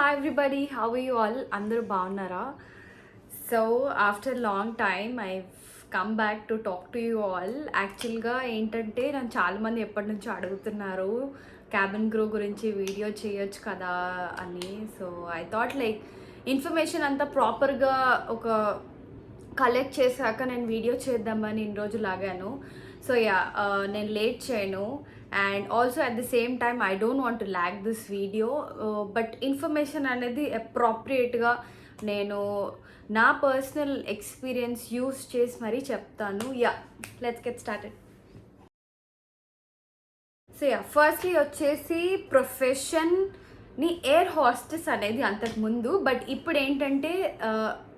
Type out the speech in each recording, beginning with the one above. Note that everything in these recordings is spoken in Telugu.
Hi everybody, how are you all? అందరూ బాగున్నారా? So after long time I come back to talk to you all. యాక్చువల్గా ఏంటంటే నన్ను చాలామంది ఎప్పటి నుంచో అడుగుతున్నారు క్యాబిన్ క్రూ గురించి వీడియో చేయొచ్చు కదా అని. So I thought like information అంతా ప్రాపర్గా ఒక కలెక్ట్ చేశాక నేను వీడియో చేద్దామని ఇన్ని రోజులు లాగాను. సో యా, నేను లేట్ చేయను. And also at the same time I don't want to lag this video, but information అనేది అప్రాప్రియేట్గా నేను నా పర్సనల్ ఎక్స్పీరియన్స్ యూస్ చేసి మరీ చెప్తాను. Yeah, let's get started. So yeah, firstly వచ్చేసి ప్రొఫెషన్ని ఎయిర్ హోస్టెస్ అనేది అంతకుముందు, బట్ ఇప్పుడు ఏంటంటే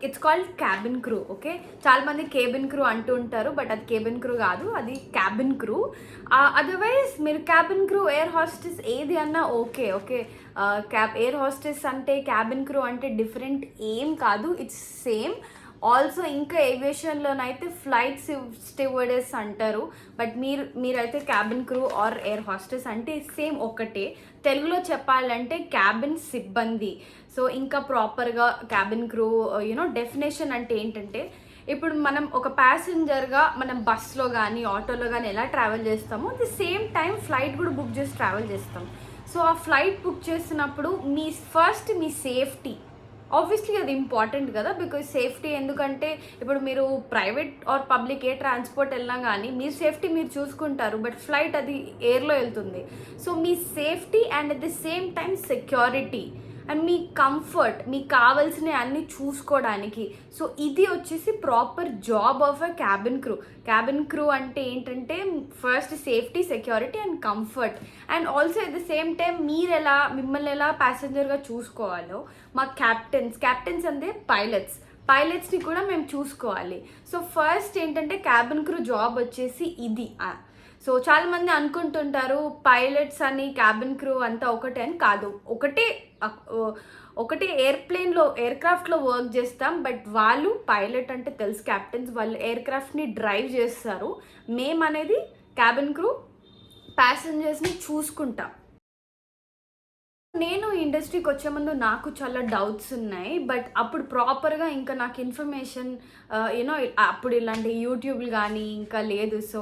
it's called cabin crew. Okay, చాలామంది కేబిన్ క్రూ అంటూ ఉంటారు, బట్ అది కేబిన్ క్రూ కాదు, అది క్యాబిన్ క్రూ. అదర్వైజ్ మీరు క్యాబిన్ క్రూ, ఎయిర్ హోస్టెస్ ఏది అన్నా ఓకే. ఓకే, ఎయిర్ హోస్టెస్ అంటే క్యాబిన్ క్రూ అంటే డిఫరెంట్ ఏం కాదు, ఇట్స్ సేమ్. ఆల్సో ఇంకా ఏవియేషన్లోనైతే ఫ్లైట్ స్టివర్డెస్ అంటారు, బట్ మీరైతే cabin crew or air hostess అంటే సేమ్ ఒకటే. తెలుగులో చెప్పాలంటే క్యాబిన్ సిబ్బంది. సో ఇంకా ప్రాపర్గా క్యాబిన్ క్రూ డెఫినేషన్ అంటే ఏంటంటే, ఇప్పుడు మనం ఒక ప్యాసింజర్గా మనం బస్లో కానీ ఆటోలో కానీ ఎలా ట్రావెల్ చేస్తామో ది సేమ్ టైం ఫ్లైట్ కూడా బుక్ చేసి ట్రావెల్ చేస్తాం. సో ఆ ఫ్లైట్ బుక్ చేసినప్పుడు మీ సేఫ్టీ ఆబ్వియస్లీ అది ఇంపార్టెంట్ కదా, బికాజ్ సేఫ్టీ ఎందుకంటే ఇప్పుడు మీరు private or public A transport వెళ్ళినా కానీ మీ సేఫ్టీ మీరు చూసుకుంటారు, బట్ ఫ్లైట్ అది ఎయిర్లో వెళ్తుంది. So me safety and at the same time security and me comfort, మీకు కావాల్సినవి అన్నీ చూసుకోవడానికి. సో ఇది వచ్చేసి proper job of a cabin crew. Cabin crew అంటే ఏంటంటే first safety, security and comfort, and also at the same time మిమ్మల్ని ఎలా ప్యాసింజర్గా చూసుకోవాలో మా క్యాప్టెన్స్ అంటే పైలట్స్ని కూడా మేము చూసుకోవాలి. సో ఫస్ట్ ఏంటంటే క్యాబిన్ క్రూ జాబ్ వచ్చేసి ఇది. సో చాలామంది అనుకుంటుంటారు పైలట్స్ అని క్యాబిన్ క్రూ అంతా ఒకటే అని. కాదు, ఒకటే ఎయిర్క్రాఫ్ట్లో వర్క్ చేస్తాం, బట్ వాళ్ళు పైలట్ అంటే తెలుసు క్యాప్టెన్స్, వాళ్ళు ఎయిర్క్రాఫ్ట్ని డ్రైవ్ చేస్తారు. మేము అనేది క్యాబిన్ క్రూ ప్యాసింజర్స్ని చూసుకుంటాం. నేను ఇండస్ట్రీకి వచ్చే ముందు నాకు చాలా డౌట్స్ ఉన్నాయి, బట్ అప్పుడు ప్రాపర్గా ఇంకా నాకు ఇన్ఫర్మేషన్ అప్పుడు ఇలాంటి యూట్యూబ్లు కానీ ఇంకా లేదు. సో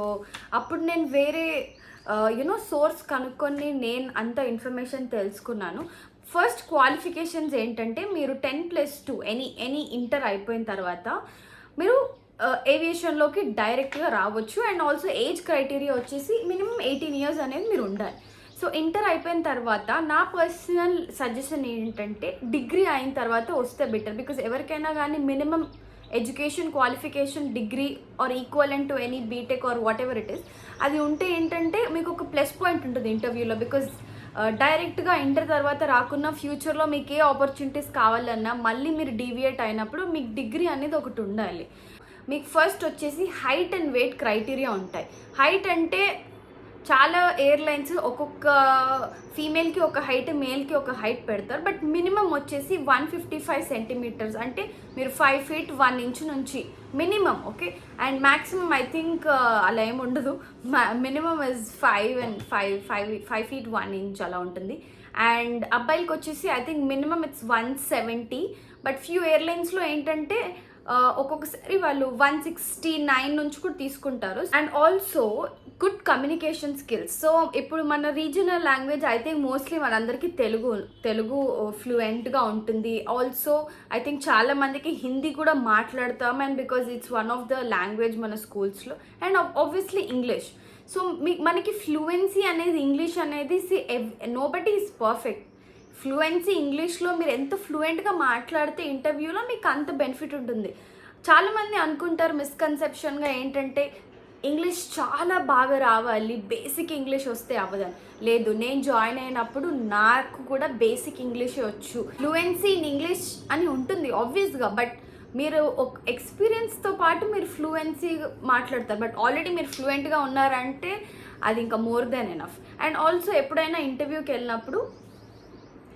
అప్పుడు నేను వేరే సోర్స్ కనుక్కొని నేను అంత ఇన్ఫర్మేషన్ తెలుసుకున్నాను. ఫస్ట్ క్వాలిఫికేషన్స్ ఏంటంటే మీరు 10+2 ఎనీ ఇంటర్ అయిపోయిన తర్వాత మీరు ఏవియేషన్లోకి డైరెక్ట్గా రావచ్చు. అండ్ ఆల్సో ఏజ్ క్రైటీరియా వచ్చేసి మినిమం 18 years అనేది మీరు ఉండాలి. సో ఇంటర్ అయిపోయిన తర్వాత నా పర్సనల్ సజెషన్ ఏంటంటే డిగ్రీ అయిన తర్వాత వస్తే బెటర్, బికాజ్ ఎవరికైనా కానీ minimum education qualification degree or equivalent to any BTech or whatever it is, అది ఉంటే ఏంటంటే మీకు ఒక ప్లస్ పాయింట్ ఉంటుంది ఇంటర్వ్యూలో. బికాజ్ డైరెక్ట్గా ఇంటర్ తర్వాత రాకున్న ఫ్యూచర్లో మీకు ఏ ఆపర్చునిటీస్ కావాలన్నా మళ్ళీ మీరు డీవియేట్ అయినప్పుడు మీకు డిగ్రీ అనేది ఒకటి ఉండాలి. మీకు ఫస్ట్ వచ్చేసి హైట్ అండ్ వెయిట్ క్రైటీరియా ఉంటాయి. హైట్ అంటే చాలా ఎయిర్లైన్స్ ఒక్కొక్క ఫీమేల్కి ఒక హైట్, మేల్కి ఒక హైట్ పెడతారు, బట్ మినిమం వచ్చేసి 155 centimeters, అంటే మీరు 5 feet 1 inch నుంచి minimum. Okay, and maximum I think అలా ఏమి ఉండదు, మినిమం ఇస్ 5 feet 1 inch అలా ఉంటుంది. అండ్ అబ్బాయిలకి వచ్చేసి I think minimum it's 170, but few ఎయిర్లైన్స్లో ఏంటంటే ఒక్కొక్కసారి వాళ్ళు 169 నుంచి కూడా తీసుకుంటారు. And also good communication skills. So ఇప్పుడు మన regional language I think mostly మనందరికీ తెలుగు ఫ్లూయెంట్గా ఉంటుంది. ఆల్సో ఐ థింక్ చాలా మందికి హిందీ కూడా మాట్లాడతాం, and because it's one of the language మన స్కూల్స్లో. And obviously English. సో మనకి ఫ్లూయెన్సీ అనేది ఇంగ్లీష్ అనేది నోబడీ ఈజ్ పర్ఫెక్ట్. ఫ్లూయెన్సీ ఇంగ్లీష్లో మీరు ఎంత ఫ్లూయెంట్గా మాట్లాడితే ఇంటర్వ్యూలో మీకు అంత బెనిఫిట్ ఉంటుంది. చాలామంది అనుకుంటారు మిస్కన్సెప్షన్గా ఏంటంటే ఇంగ్లీష్ చాలా బాగా రావాలి, బేసిక్ ఇంగ్లీష్ వస్తే అవ్వదని. లేదు, నేను జాయిన్ అయినప్పుడు నాకు కూడా బేసిక్ ఇంగ్లీషే వచ్చు. ఫ్లూయెన్సీ ఇన్ ఇంగ్లీష్ అని ఉంటుంది ఆబ్వియస్గా, బట్ మీరు ఒక ఎక్స్పీరియన్స్తో పాటు మీరు ఫ్లూయెన్సీ మాట్లాడతారు, బట్ ఆల్రెడీ మీరు ఫ్లూయెంట్గా ఉన్నారంటే అది ఇంకా more than enough. And also ఎప్పుడైనా ఇంటర్వ్యూకి వెళ్ళినప్పుడు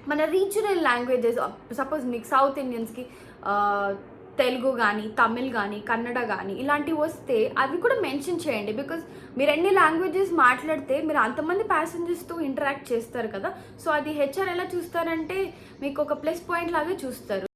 మన రీజనల్ లాంగ్వేజెస్, సపోజ్ మీకు సౌత్ ఇండియన్స్కి తెలుగు కానీ, తమిళ్ కానీ, కన్నడ కానీ ఇలాంటివి వస్తే అవి కూడా మెన్షన్ చేయండి. బికాజ్ మీరు ఎన్ని లాంగ్వేజెస్ మాట్లాడితే మీరు అంతమంది ప్యాసింజర్స్తో ఇంటరాక్ట్ చేస్తారు కదా. సో అది హెచ్ఆర్ ఎలా చూస్తారంటే మీకు ఒక ప్లస్ పాయింట్ లాగే చూస్తారు.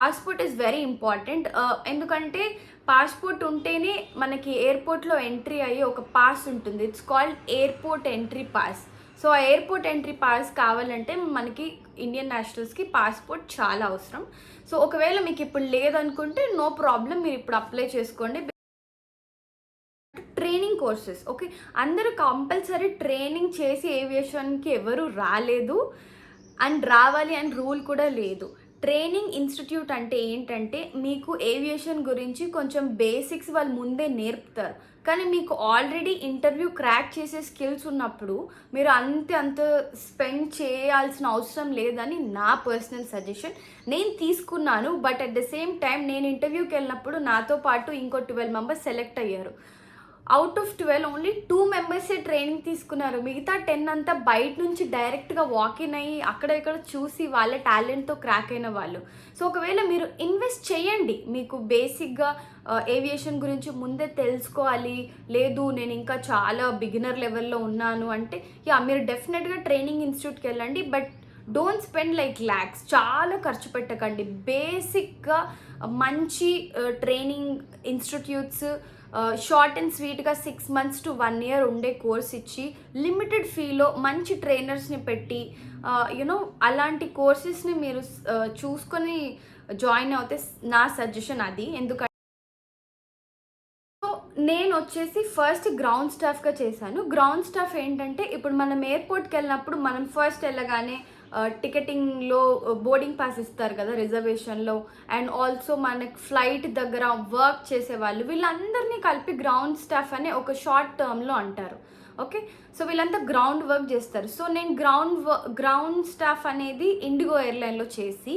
Passport is very important. ఎందుకంటే పాస్‌పోర్ట్ ఉంటేనే మనకి ఎయిర్‌పోర్ట్‌లో ఎంట్రీ అయ్యే ఒక పాస్ ఉంటుంది. It's called airport entry pass. So ఆ ఎయిర్‌పోర్ట్ ఎంట్రీ పాస్ కావాలంటే మనకి ఇండియన్ నేషనల్స్‌కి పాస్‌పోర్ట్ చాలా అవసరం. సో ఒకవేళ మీకు ఇప్పుడు లేదనుకుంటే నో ప్రాబ్లమ్, మీరు ఇప్పుడు అప్లై చేసుకోండి. ట్రైనింగ్ కోర్సెస్ ఓకే, అందరూ కంపల్సరీ ట్రైనింగ్ చేసి ఏవియేషన్కి ఎవరు రాలేదు అండ్ రావాలి అని రూల్ కూడా లేదు. ట్రైనింగ్ ఇన్స్టిట్యూట్ అంటే ఏంటంటే మీకు ఏవియేషన్ గురించి కొంచెం బేసిక్స్ వాళ్ళు ముందే నేర్పుతారు. కానీ మీకు ఆల్రెడీ ఇంటర్వ్యూ క్రాక్ చేసే స్కిల్స్ ఉన్నప్పుడు మీరు అంత స్పెండ్ చేయాల్సిన అవసరం లేదని నా పర్సనల్ సజెషన్. నేను తీసుకున్నాను, but at the same time నేను ఇంటర్వ్యూకి వెళ్ళినప్పుడు నాతో పాటు ఇంకో 12 మెంబర్స్ సెలెక్ట్ అయ్యారు. అవుట్ ఆఫ్ 12 ఓన్లీ 2 మెంబర్సే ట్రైనింగ్ తీసుకున్నారు. మిగతా 10 అంతా బయట నుంచి డైరెక్ట్గా వాకిన్ అయ్యి అక్కడ ఇక్కడ చూసి వాళ్ళ టాలెంట్తో క్రాక్ అయిన వాళ్ళు. సో ఒకవేళ మీరు ఇన్వెస్ట్ చేయండి, మీకు బేసిక్గా ఏవియేషన్ గురించి ముందే తెలుసుకోవాలి, లేదు నేను ఇంకా చాలా బిగినర్ లెవెల్లో ఉన్నాను అంటే మీరు డెఫినెట్గా ట్రైనింగ్ ఇన్స్టిట్యూట్కి వెళ్ళండి. But don't spend like lakhs, చాలా ఖర్చు పెట్టకండి. బేసిక్గా మంచి ట్రైనింగ్ ఇన్స్టిట్యూట్స్ షార్ట్ అండ్ స్వీట్గా 6 months to 1 year ఉండే కోర్స్ ఇచ్చి లిమిటెడ్ ఫీలో మంచి ట్రైనర్స్ని పెట్టి అలాంటి కోర్సెస్ని మీరు చూసుకొని జాయిన్ అవుతే నా సజెషన్ అది. ఎందుకంటే నేను వచ్చేసి ఫస్ట్ గ్రౌండ్ స్టాఫ్గా చేశాను. గ్రౌండ్ స్టాఫ్ ఏంటంటే ఇప్పుడు మనం ఎయిర్పోర్ట్కి వెళ్ళినప్పుడు మనం ఫస్ట్ వెళ్ళగానే టికెటింగ్లో బోర్డింగ్ పాస్ ఇస్తారు కదా రిజర్వేషన్లో, అండ్ ఆల్సో మనకి ఫ్లైట్ దగ్గర వర్క్ చేసేవాళ్ళు, వీళ్ళందరినీ కలిపి గ్రౌండ్ స్టాఫ్ అనే ఒక షార్ట్ టర్మ్లో అంటారు. ఓకే, సో వీళ్ళంతా గ్రౌండ్ వర్క్ చేస్తారు. సో నేను గ్రౌండ్ స్టాఫ్ అనేది ఇండిగో ఎయిర్లైన్లో చేసి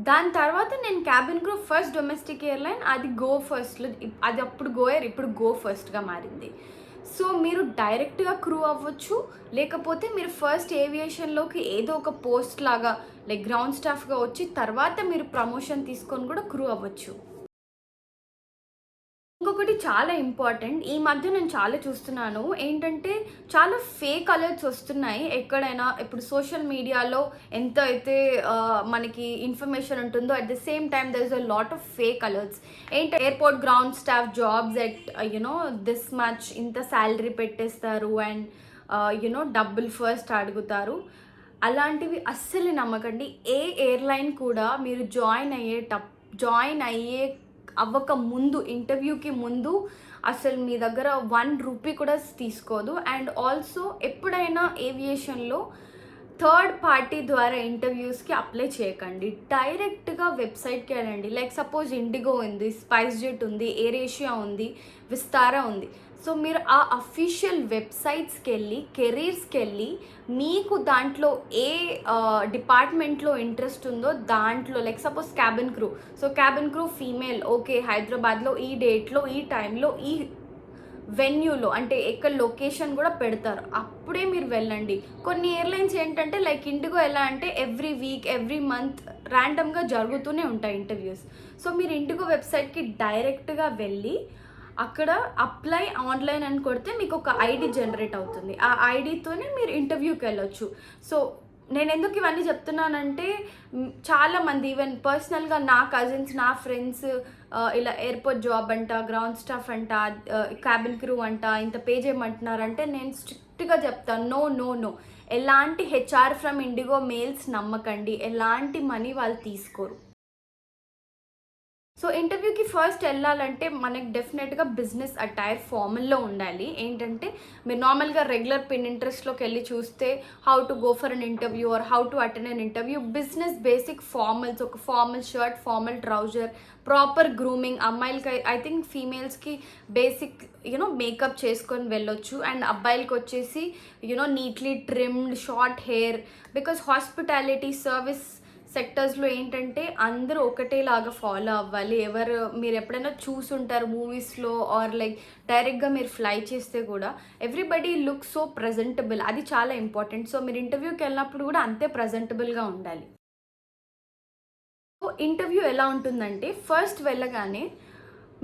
దాని తర్వాత నేను cabin crew first domestic airline, అది గో ఫస్ట్లో, అది అప్పుడు గో ఎయిర్ ఇప్పుడు గో ఫస్ట్గా మారింది. సో మీరు డైరెక్ట్గా క్రూ అవ్వచ్చు, లేకపోతే మీరు ఫస్ట్ ఏవియేషన్లోకి ఏదో ఒక పోస్ట్ లాగా లైక్ గ్రౌండ్ స్టాఫ్గా వచ్చి తర్వాత మీరు ప్రమోషన్ తీసుకొని కూడా క్రూ అవ్వచ్చు. ఇంకొకటి చాలా ఇంపార్టెంట్, ఈ మధ్య నేను చాలా చూస్తున్నాను ఏంటంటే చాలా ఫేక్ అలర్ట్స్ వస్తున్నాయి ఎక్కడైనా. ఇప్పుడు సోషల్ మీడియాలో ఎంత అయితే మనకి ఇన్ఫర్మేషన్ ఉంటుందో at the same time there is a lot of fake alerts. Airport ground staff jobs at this much, ఇంత శాలరీ పెట్టేస్తారు అండ్ డబ్బులు ఫస్ట్ అడుగుతారు. అలాంటివి అస్సలు నమ్మకండి. ఏ ఎయిర్లైన్ కూడా మీరు జాయిన్ అవ్వక ముందు, ఇంటర్వ్యూకి ముందు అసలు మీ దగ్గర 1 రూపీ కూడా తీసుకోదు. అండ్ ఆల్సో ఎప్పుడైనా ఏవియేషన్లో థర్డ్ పార్టీ ద్వారా ఇంటర్వ్యూస్కి అప్లై చేయకండి. డైరెక్ట్గా వెబ్సైట్కి వెళ్ళండి. లైక్ సపోజ్ ఇండిగో ఉంది, స్పైస్ జెట్ ఉంది, ఎయిర్ ఏషియా ఉంది, విస్తారా ఉంది. సో మీరు ఆ అఫీషియల్ వెబ్సైట్స్కి వెళ్ళి, కెరీర్స్కి వెళ్ళి మీకు దాంట్లో ఏ డిపార్ట్మెంట్లో ఇంట్రెస్ట్ ఉందో దాంట్లో, like suppose cabin crew, so cabin crew female, okay హైదరాబాద్లో ఈ డేట్లో ఈ టైంలో ఈ వెన్యూలో, అంటే ఎక్కడ లొకేషన్ కూడా పెడతారు, అప్పుడే మీరు వెళ్ళండి. కొన్ని ఎయిర్లైన్స్ ఏంటంటే లైక్ ఇండిగో ఎలా అంటే ఎవ్రీ వీక్ ఎవ్రీ మంత్ ర్యాండమ్గా జరుగుతూనే ఉంటాయి ఇంటర్వ్యూస్. సో మీరు ఇండిగో వెబ్సైట్కి డైరెక్ట్గా వెళ్ళి అక్కడ అప్లై ఆన్లైన్ అని కొడితే మీకు ఒక ఐడి జనరేట్ అవుతుంది. ఆ ఐడితోనే మీరు ఇంటర్వ్యూకి వెళ్ళొచ్చు. సో నేను ఎందుకు ఇవన్నీ చెప్తున్నానంటే చాలామంది ఈవెన్ పర్సనల్గా నా కజిన్స్, నా ఫ్రెండ్స్ ఇలా ఎయిర్పోర్ట్ జాబ్ అంట, గ్రౌండ్ స్టాఫ్ అంట, క్యాబిన్ క్రూ అంట, ఇంత పే చేయమంటున్నారంటే నేను స్ట్రిక్ట్గా చెప్తాను, నో నో నో. ఎలాంటి హెచ్ఆర్ ఫ్రమ్ ఇండిగో మెయిల్స్ నమ్మకండి, ఎలాంటి మనీ వాళ్ళు తీసుకోరు. సో ఇంటర్వ్యూకి ఫస్ట్ వెళ్ళాలంటే మనకి డెఫినెట్గా బిజినెస్ అటైర్ ఫార్మల్లో ఉండాలి. ఏంటంటే మీరు నార్మల్గా రెగ్యులర్ పిన్ ఇంట్రెస్ట్లోకి వెళ్ళి చూస్తే how to go for an interview or how to attend an interview, business basic formals, ఒక formal shirt, formal trouser, proper grooming. అమ్మాయిలకి ఐ థింక్ ఫీమేల్స్కి బేసిక్ మేకప్ చేసుకొని వెళ్ళొచ్చు, అండ్ అబ్బాయిలకి వచ్చేసి neatly trimmed short hair. Because hospitality service సెక్టర్స్లో ఏంటంటే అందరూ ఒకటేలాగా ఫాలో అవ్వాలి. మీరు ఎప్పుడైనా చూసుంటారు మూవీస్లో ఆర్ లైక్ డైరెక్ట్గా మీరు ఫ్లై చేస్తే కూడా ఎవ్రీబడి లుక్ సో ప్రజెంటబుల్, అది చాలా ఇంపార్టెంట్. సో మీరు ఇంటర్వ్యూకి వెళ్ళినప్పుడు కూడా అంతే ప్రజెంటబుల్గా ఉండాలి. ఇంటర్వ్యూ ఎలా ఉంటుందంటే ఫస్ట్ వెళ్ళగానే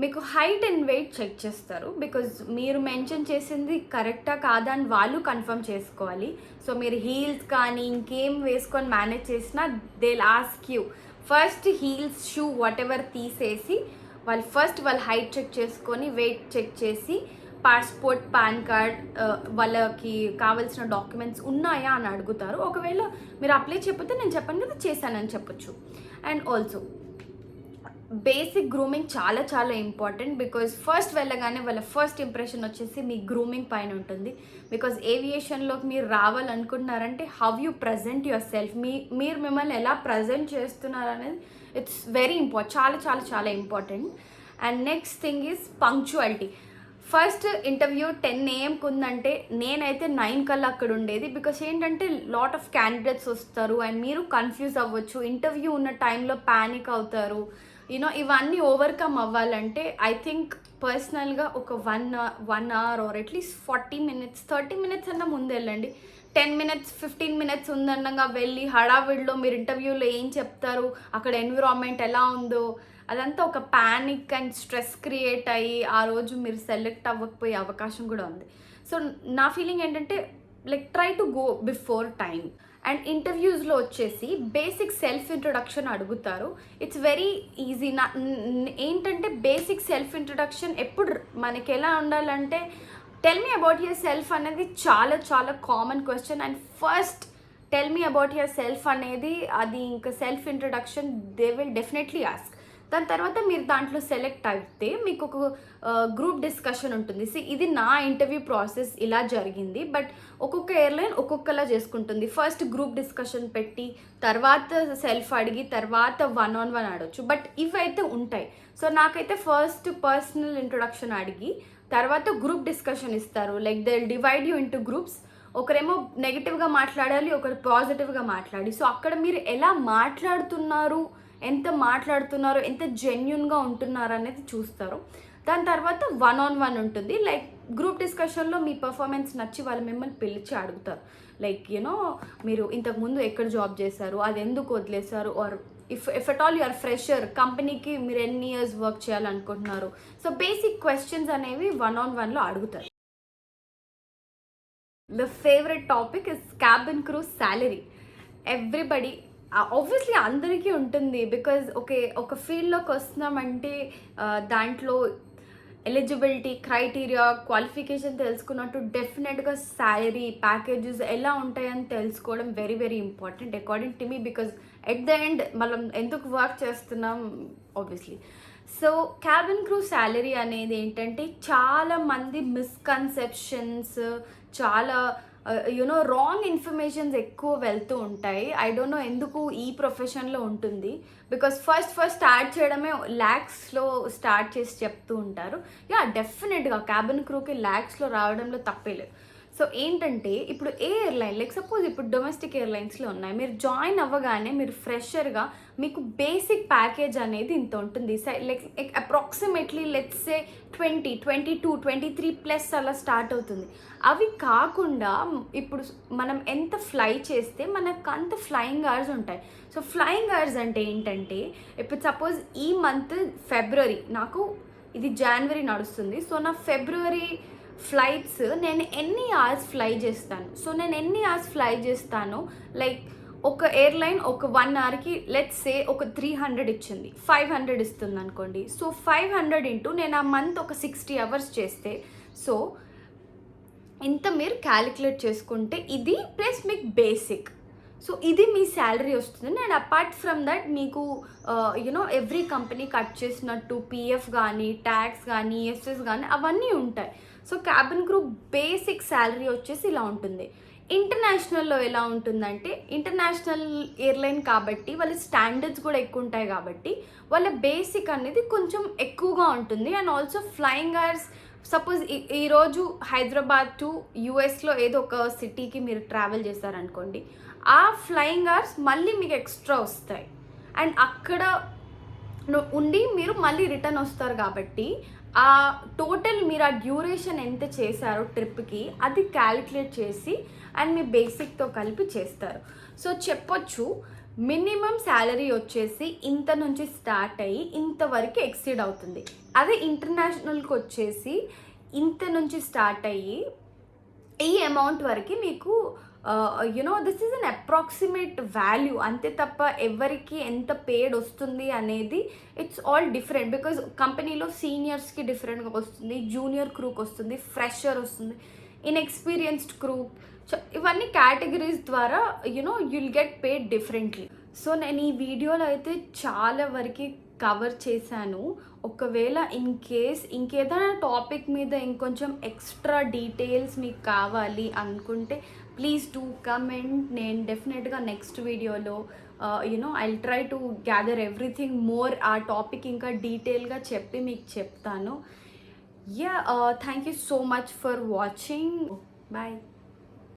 మీకు హైట్ అండ్ వెయిట్ చెక్ చేస్తారు, బికాజ్ మీరు మెన్షన్ చేసింది కరెక్టా కాదా అని వాళ్ళు కన్ఫర్మ్ చేసుకోవాలి. సో మీరు హీల్స్ కానీ ఇంకేం వేసుకొని మేనేజ్ చేసినా they ask you first heels shoe what ever తీసేసి వాళ్ళ హైట్ చెక్ చేసుకొని వెయిట్ చెక్ చేసి పాస్పోర్ట్, పాన్ కార్డ్, వాళ్ళకి కావాల్సిన డాక్యుమెంట్స్ ఉన్నాయా అని అడుగుతారు. ఒకవేళ మీరు అప్లై చెప్పితే నేను చెప్పాను కదా చేశానని చెప్పొచ్చు. అండ్ ఆల్సో బేసిక్ గ్రూమింగ్ చాలా చాలా ఇంపార్టెంట్, బికాజ్ ఫస్ట్ వెళ్ళగానే వాళ్ళ ఫస్ట్ ఇంప్రెషన్ వచ్చేసి మీ గ్రూమింగ్ పైన ఉంటుంది. బికాజ్ ఏవియేషన్లోకి మీరు రావాలనుకుంటున్నారంటే how you present yourself, మీరు మిమ్మల్ని ఎలా ప్రజెంట్ చేస్తున్నారు అనేది ఇట్స్ వెరీ ఇంపార్టెంట్, చాలా చాలా చాలా important. And next thing is punctuality. First interview 10 AM ఉందంటే నేనైతే 9 కల్లా అక్కడ ఉండేది. బికాస్ ఏంటంటే లాట్ ఆఫ్ క్యాండిడేట్స్ వస్తారు అండ్ మీరు కన్ఫ్యూజ్ అవ్వచ్చు, ఇంటర్వ్యూ ఉన్న టైంలో ప్యానిక్ అవుతారు. ఇవన్నీ ఓవర్కమ్ అవ్వాలంటే ఐ థింక్ పర్సనల్గా ఒక 1 hour are at least 40 minutes 30 minutes అన్నా ముందు వెళ్ళండి. 10 minutes 15 minutes ఉందన్నగా వెళ్ళి హడావిడిలో మీరు ఇంటర్వ్యూలో ఏం చెప్తారు, అక్కడ ఎన్విరాన్మెంట్ ఎలా ఉందో అదంతా ఒక ప్యానిక్ అండ్ స్ట్రెస్ క్రియేట్ అయ్యి ఆ రోజు మీరు సెలెక్ట్ అవ్వకపోయే అవకాశం కూడా ఉంది. సో నా ఫీలింగ్ ఏంటంటే like try to go before time. And ఇంటర్వ్యూస్లో వచ్చేసి బేసిక్ సెల్ఫ్ ఇంట్రొడక్షన్ అడుగుతారు. It's very easy. ఏంటంటే బేసిక్ సెల్ఫ్ ఇంట్రొడక్షన్ ఎప్పుడు మనకి ఎలా ఉండాలంటే tell me about yourself అనేది చాలా చాలా common question. And first tell me about yourself అనేది అది ఇంకా self introduction they will definitely ask. దాని తర్వాత మీరు దాంట్లో సెలెక్ట్ అయితే మీకు ఒక గ్రూప్ డిస్కషన్ ఉంటుంది. ఇది నా ఇంటర్వ్యూ ప్రాసెస్ ఇలా జరిగింది, బట్ ఒక్కొక్క ఎయిర్లైన్ ఒక్కొక్కలా చేసుకుంటుంది. ఫస్ట్ గ్రూప్ డిస్కషన్ పెట్టి తర్వాత సెల్ఫ్ అడిగి తర్వాత 1-on-1 ఆడొచ్చు, బట్ ఇవైతే ఉంటాయి. సో నాకైతే ఫస్ట్ పర్సనల్ ఇంట్రొడక్షన్ అడిగి తర్వాత గ్రూప్ డిస్కషన్ ఇస్తారు. Like they will divide you into groups. ఒకరేమో నెగిటివ్గా మాట్లాడాలి, ఒకరు పాజిటివ్గా మాట్లాడి. సో అక్కడ మీరు ఎలా మాట్లాడుతున్నారు, ఎంత జెన్యున్గా ఉంటున్నారు అనేది చూస్తారు. దాని తర్వాత 1-on-1 ఉంటుంది. లైక్ గ్రూప్ డిస్కషన్లో మీ పర్ఫార్మెన్స్ నచ్చి వాళ్ళు మిమ్మల్ని పిలిచి అడుగుతారు. లైక్ మీరు ఇంతకుముందు ఎక్కడ జాబ్ చేశారు, అది ఎందుకు వదిలేశారు, or if at all you're fresher, కంపెనీకి మీరు ఎన్ని ఇయర్స్ వర్క్ చేయాలనుకుంటున్నారు. సో బేసిక్ క్వశ్చన్స్ అనేవి 1-on-1లో అడుగుతారు. The favourite topic is cabin crew salary. Everybody obviously అందరికీ ఉంటుంది, బికాజ్ ఒక ఫీల్డ్లోకి వస్తున్నామంటే దాంట్లో ఎలిజిబిలిటీ క్రైటీరియా క్వాలిఫికేషన్ తెలుసుకున్నట్టు డెఫినెట్గా శాలరీ ప్యాకేజెస్ ఎలా ఉంటాయని తెలుసుకోవడం very very important according to me. Because at the end మనం ఎందుకు వర్క్ చేస్తున్నాం obviously. So cabin crew salary అనేది ఏంటంటే చాలామంది మిస్కన్సెప్షన్స్, చాలా రాంగ్ ఇన్ఫర్మేషన్స్ ఎక్కువ వెళ్తూ ఉంటాయి. ఐ డోంట్ నో ఎందుకు ఈ ప్రొఫెషన్లో ఉంటుంది, బికాస్ ఫస్ట్ స్టార్ట్ చేయడమే ల్యాక్స్లో స్టార్ట్ చేసి చెప్తూ ఉంటారు. డెఫినెట్గా క్యాబిన్ క్రూకి ల్యాక్స్లో రావడంలో తప్పేలేదు. సో ఏంటంటే ఇప్పుడు ఏ ఎయిర్లైన్ లైక్ సపోజ్ ఇప్పుడు డొమెస్టిక్ ఎయిర్లైన్స్లో ఉన్నాయి, మీరు జాయిన్ అవ్వగానే మీరు ఫ్రెషర్గా మీకు బేసిక్ ప్యాకేజ్ అనేది ఇంత ఉంటుంది. లైక్ అప్రాక్సిమేట్లీ లెట్స్ సే 22-23+ అలా స్టార్ట్ అవుతుంది. అవి కాకుండా ఇప్పుడు మనం ఎంత ఫ్లై చేస్తే మనకు అంత ఫ్లయింగ్ అవర్స్ ఉంటాయి. సో ఫ్లయింగ్ అవర్స్ అంటే ఏంటంటే ఇప్పుడు సపోజ్ ఈ మంత్ ఫిబ్రవరి, నాకు ఇది జనవరి నడుస్తుంది. సో నా ఫిబ్రవరి ఫ్లైట్స్ నేను ఎన్ని అవర్స్ ఫ్లై చేస్తాను. సో నేను ఎన్ని అవర్స్ ఫ్లై చేస్తాను, లైక్ ఒక ఎయిర్లైన్ ఒక 1 hourకి లెట్స్ సే ఒక 300 ఇచ్చింది, 500 ఇస్తుంది అనుకోండి. సో 500 ఇంటూ నేను ఆ మంత్ ఒక 60 hours చేస్తే సో ఇంత మీరు క్యాలిక్యులేట్ చేసుకుంటే ఇది ప్లస్ మీకు బేసిక్. సో ఇది మీ శాలరీ వస్తుంది. అండ్ అపార్ట్ ఫ్రమ్ దట్ మీకు ఎవ్రీ కంపెనీ కట్ చేసినట్టు పిఎఫ్ కానీ ట్యాక్స్ కానీ ఎస్ఎస్ కానీ అవన్నీ ఉంటాయి. So cabin crew basic salary వచ్చేసి ఇలా ఉంటుంది. ఇంటర్నేషనల్లో ఎలా ఉంటుందంటే ఇంటర్నేషనల్ ఎయిర్లైన్ కాబట్టి వాళ్ళ స్టాండర్డ్స్ కూడా ఎక్కువ ఉంటాయి కాబట్టి వాళ్ళ బేసిక్ అనేది కొంచెం ఎక్కువగా ఉంటుంది. And also flying hours suppose ఈరోజు హైదరాబాద్ టు యూఎస్లో ఏదో ఒక సిటీకి మీరు ట్రావెల్ చేస్తారనుకోండి, ఆ ఫ్లయింగ్ అవర్స్ మళ్ళీ మీకు ఎక్స్ట్రా వస్తాయి. అండ్ అక్కడ ఉండి మీరు మళ్ళీ రిటర్న్ వస్తారు కాబట్టి ఆ టోటల్ మీరు ఆ డ్యూరేషన్ ఎంత చేశారో ట్రిప్కి అది క్యాలిక్యులేట్ చేసి అండ్ మీ బేసిక్తో కలిపి చేస్తారు. సో చెప్పొచ్చు మినిమం శాలరీ వచ్చేసి ఇంత నుంచి స్టార్ట్ అయ్యి ఇంతవరకు ఎక్సీడ్ అవుతుంది. అదే ఇంటర్నేషనల్కి వచ్చేసి ఇంత నుంచి స్టార్ట్ అయ్యి ఈ అమౌంట్ వరకు మీకు this is an approximate value అంతే తప్ప ఎవరికి ఎంత పేడ్ వస్తుంది అనేది ఇట్స్ ఆల్ డిఫరెంట్. బికాజ్ కంపెనీలో సీనియర్స్కి డిఫరెంట్గా వస్తుంది, జూనియర్ క్రూకి వస్తుంది, ఫ్రెషర్ వస్తుంది, ఇన్ఎక్స్పీరియన్స్డ్ క్రూ. సో ఇవన్నీ కేటగిరీస్ ద్వారా you'll get paid differently. So నేను ఈ వీడియోలో అయితే చాలా వరకు కవర్ చేశాను. ఒకవేళ ఇన్ కేస్ ఇంకేదైనా టాపిక్ మీద ఇంకొంచెం ఎక్స్ట్రా డీటెయిల్స్ మీకు కావాలి అనుకుంటే ప్లీజ్ డూ కమెంట్. నేను డెఫినెట్గా నెక్స్ట్ వీడియోలో I try to gather everything more, ఆ టాపిక్ ఇంకా డీటెయిల్గా చెప్పి మీకు చెప్తాను. Thank you so much for watching. Bye.